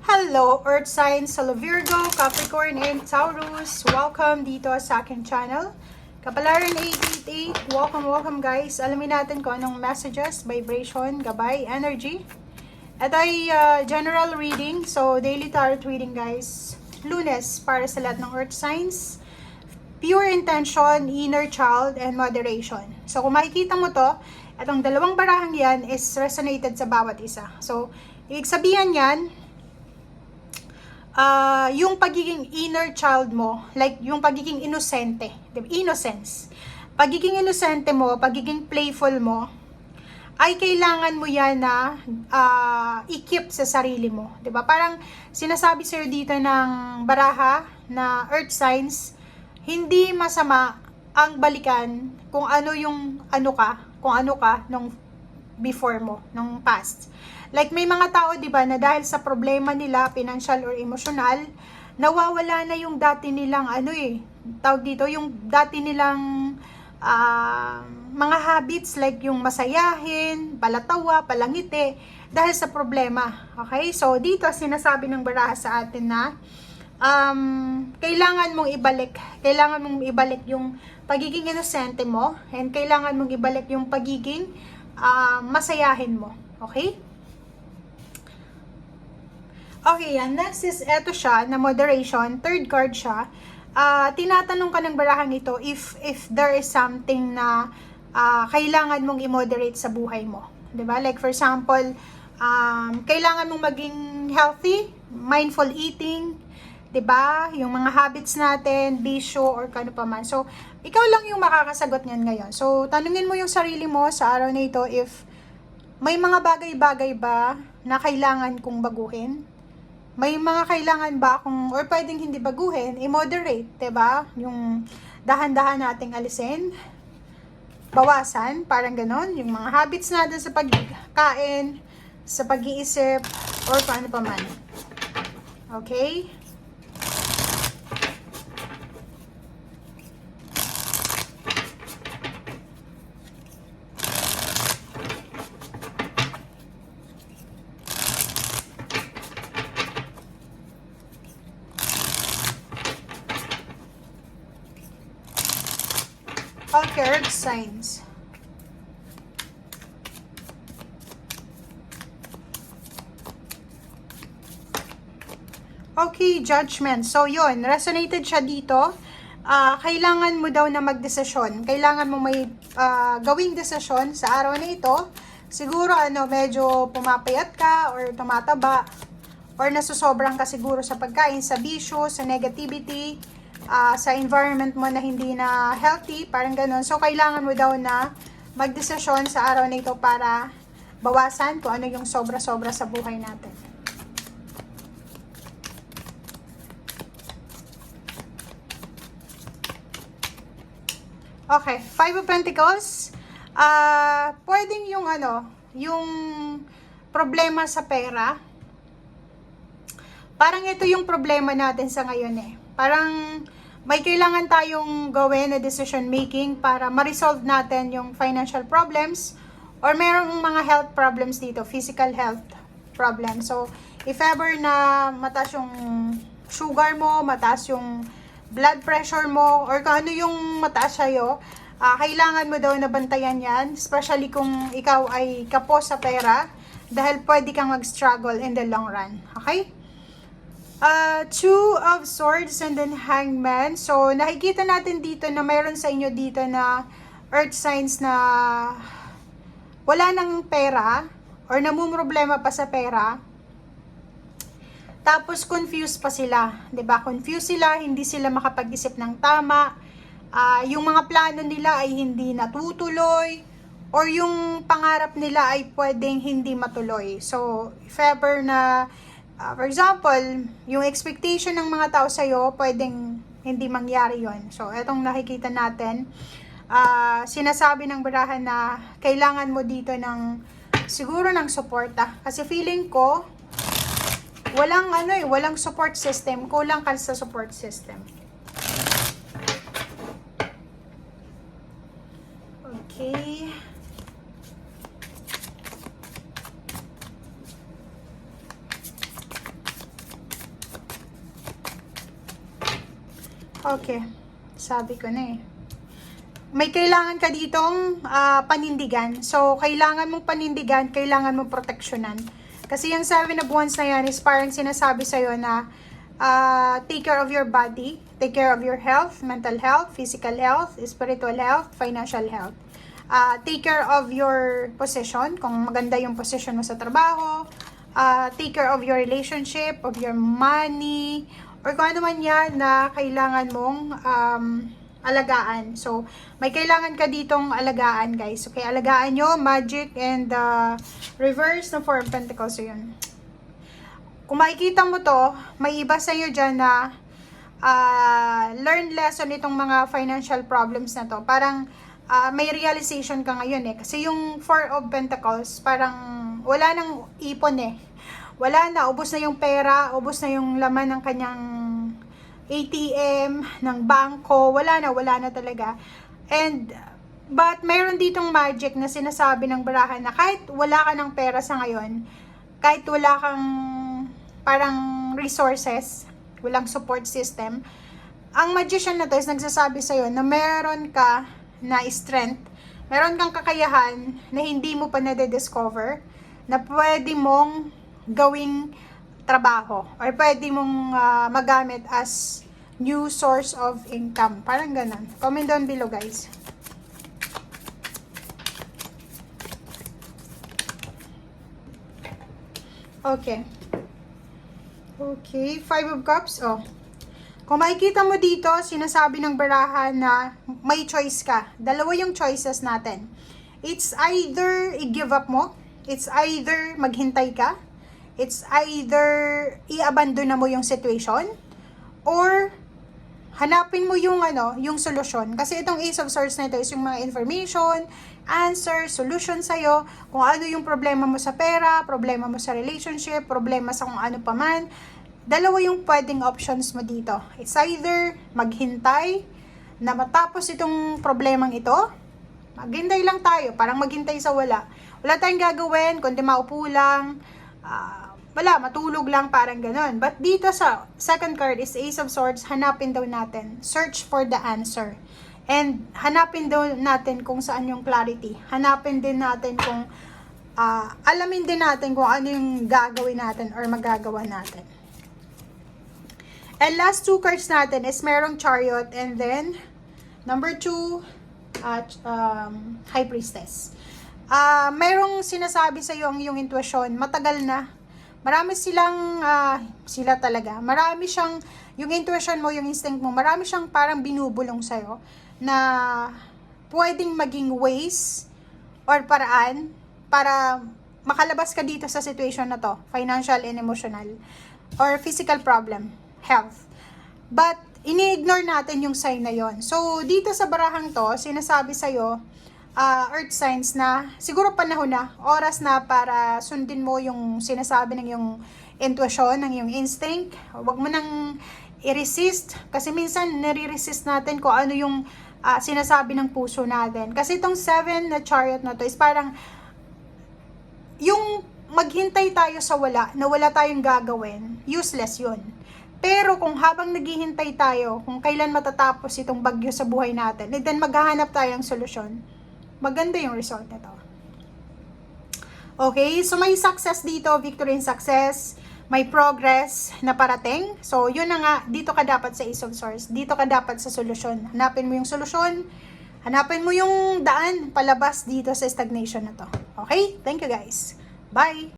Hello, Earth Signs, Hello Virgo, Capricorn, and Taurus. Welcome dito sa aking channel. Kapalaran 888, welcome guys. Alamin natin kung anong messages, vibration, gabay, energy. Ito ay general reading, so daily tarot reading guys. Lunes para sa lahat ng Earth Signs. Pure intention, inner child, and moderation. So kung makikita mo to, itong dalawang barahang yan is resonated sa bawat isa. So, ibig sabihin yan, yung pagiging inner child mo, like yung pagiging inosente, diba? Innocence. Pagiging inosente mo, pagiging playful mo, ay kailangan mo yan na i-keep sa sarili mo. Diba? Parang sinasabi sa'yo dito ng baraha na Earth Signs, hindi masama ang balikan kung ano ka nung before mo, nung past. Like may mga tao 'di ba na dahil sa problema nila, financial or emotional, nawawala na yung dati nilang yung dati nilang mga habits like yung masayahin, palatawa, palangiti dahil sa problema. Okay? So dito sinasabi ng baraha sa atin na kailangan mong ibalik yung pagiging inosente mo, and kailangan mong ibalik yung pagiging masayahin mo. Okay? Okay, yan. Next is, eto siya, na moderation. Third card siya. Tinatanong ka ng barahang ito if there is something na kailangan mong i-moderate sa buhay mo. Diba? Like for example, kailangan mong maging healthy, mindful eating, diba? Yung mga habits natin, bisyo, or kano pa man. So, ikaw lang yung makakasagot niyan ngayon. So, tanungin mo yung sarili mo sa araw na ito if may mga bagay-bagay ba na kailangan kong baguhin? May mga kailangan ba akong, or pwedeng hindi baguhin, i-moderate, diba? Yung dahan-dahan nating alisin, bawasan, parang ganon. Yung mga habits natin sa pagkain, sa pag-iisip, or paano pa man. Okay? Okay, Earth Signs. Okay, Judgment. So, yun. Resonated siya dito. Kailangan mo daw na magdesisyon. Kailangan mo may gawing desisyon sa araw na ito. Siguro, medyo pumapayat ka or tumataba or nasusobrang ka siguro sa pagkain, sa bisyo, sa negativity, sa environment mo na hindi na healthy, parang ganun. So, kailangan mo daw na magdesisyon sa araw na ito para bawasan kung ano yung sobra-sobra sa buhay natin. Okay, Five of Pentacles. Pwedeng yung problema sa pera. Parang ito yung problema natin sa ngayon Parang may kailangan tayong gawin na decision making para ma-resolve natin yung financial problems or merong mga health problems dito, physical health problems. So, if ever na mataas yung sugar mo, mataas yung blood pressure mo, or kung ano yung mataas sa'yo, kailangan mo daw na bantayan yan, especially kung ikaw ay kapos sa pera, dahil pwede kang mag-struggle in the long run. Okay? Two of Swords and then Hangman. So, nakikita natin dito na mayroon sa inyo dito na Earth Signs na wala nang pera or namumroblema pa sa pera. Tapos, confused pa sila. 'Di ba? Confused sila, hindi sila makapag-isip ng tama. Yung mga plano nila ay hindi natutuloy or yung pangarap nila ay pwedeng hindi matuloy. So, if ever na for example, yung expectation ng mga tao sa'yo, pwedeng hindi mangyari yon. So, etong nakikita natin, sinasabi ng barahan na kailangan mo dito siguro ng suporta. Kasi feeling ko, walang support system. Kulang ka sa support system. Okay. Okay. Sabi ko na eh. May kailangan ka ditong panindigan. So, kailangan mong panindigan, kailangan mong proteksyonan. Kasi yung 7 of Wands na yan is parang sinasabi sa'yo na take care of your body, take care of your health, mental health, physical health, spiritual health, financial health. Take care of your position, kung maganda yung position mo sa trabaho. Take care of your relationship, of your money, or kung ano man yan na kailangan mong alagaan. So, may kailangan ka ditong alagaan, guys. Okay, alagaan nyo, magic, and reverse na 4 of Pentacles. So, yun. Kung makikita mo to, may iba sa'yo dyan na learn lesson itong mga financial problems na to. Parang may realization ka ngayon eh. Kasi yung 4 of Pentacles, parang wala nang ipon eh. Wala na, ubos na yung pera, ubos na yung laman ng kanyang ATM, ng bangko, wala na talaga. But mayroon ditong magic na sinasabi ng barahan na kahit wala ka ng pera sa ngayon, kahit wala kang parang resources, walang support system, ang magician na to is nagsasabi sa'yo na meron ka na strength, meron kang kakayahan na hindi mo pa nade-discover, na pwede mong gawing trabaho or pwede mong magamit as new source of income. Parang ganun. Comment down below, guys. Okay. Okay, 5 of Cups. Oh. Kung makikita mo dito, sinasabi ng barahan na may choice ka. Dalawa yung choices natin. It's either i-give up mo, it's either maghintay ka, it's either i-abandon na mo yung situation, or hanapin mo yung yung solusyon. Kasi itong Ace of Swords na ito is yung mga information, answer, solution sa'yo, kung ano yung problema mo sa pera, problema mo sa relationship, problema sa kung ano pa man. Dalawa yung pwedeng options mo dito. It's either maghintay na matapos itong problemang ito, maghintay lang tayo, parang maghintay sa wala. Wala tayong gagawin, kundi maupo lang, wala, matulog lang, parang ganon. But dito sa second card is Ace of Swords, hanapin daw natin. Search for the answer. And hanapin daw natin kung saan yung clarity. Hanapin din natin kung, alamin din natin kung ano yung gagawin natin or magagawa natin. And last 2 cards natin is merong Chariot and then number 2, High Priestess. Merong sinasabi sa iyo ang iyong intuition, matagal na. Marami silang, sila talaga, marami siyang, yung intuition mo, yung instinct mo, marami siyang parang binubulong sa'yo na pwedeng maging ways or paraan para makalabas ka dito sa situation na to, financial and emotional, or physical problem, health. But, ini-ignore natin yung sign na yon. So, dito sa barahang to, sinasabi sa'yo, earth signs na siguro panahon na, oras na para sundin mo yung sinasabi ng yung intuition, ng yung instinct. Huwag mo nang i-resist kasi minsan nare-resist natin kung ano yung sinasabi ng puso natin. Kasi itong 7 na Chariot na to is parang yung maghintay tayo sa wala, na wala tayong gagawin, useless yun. Pero kung habang naghihintay tayo, kung kailan matatapos itong bagyo sa buhay natin, then maghahanap tayo ng solusyon, maganda yung result nito. Okay, so may success dito, victory and success, may progress na parating. So, yun na nga, dito ka dapat sa Ace of Swords, dito ka dapat sa solusyon. Hanapin mo yung solusyon, hanapin mo yung daan palabas dito sa stagnation na to. Okay, thank you guys. Bye!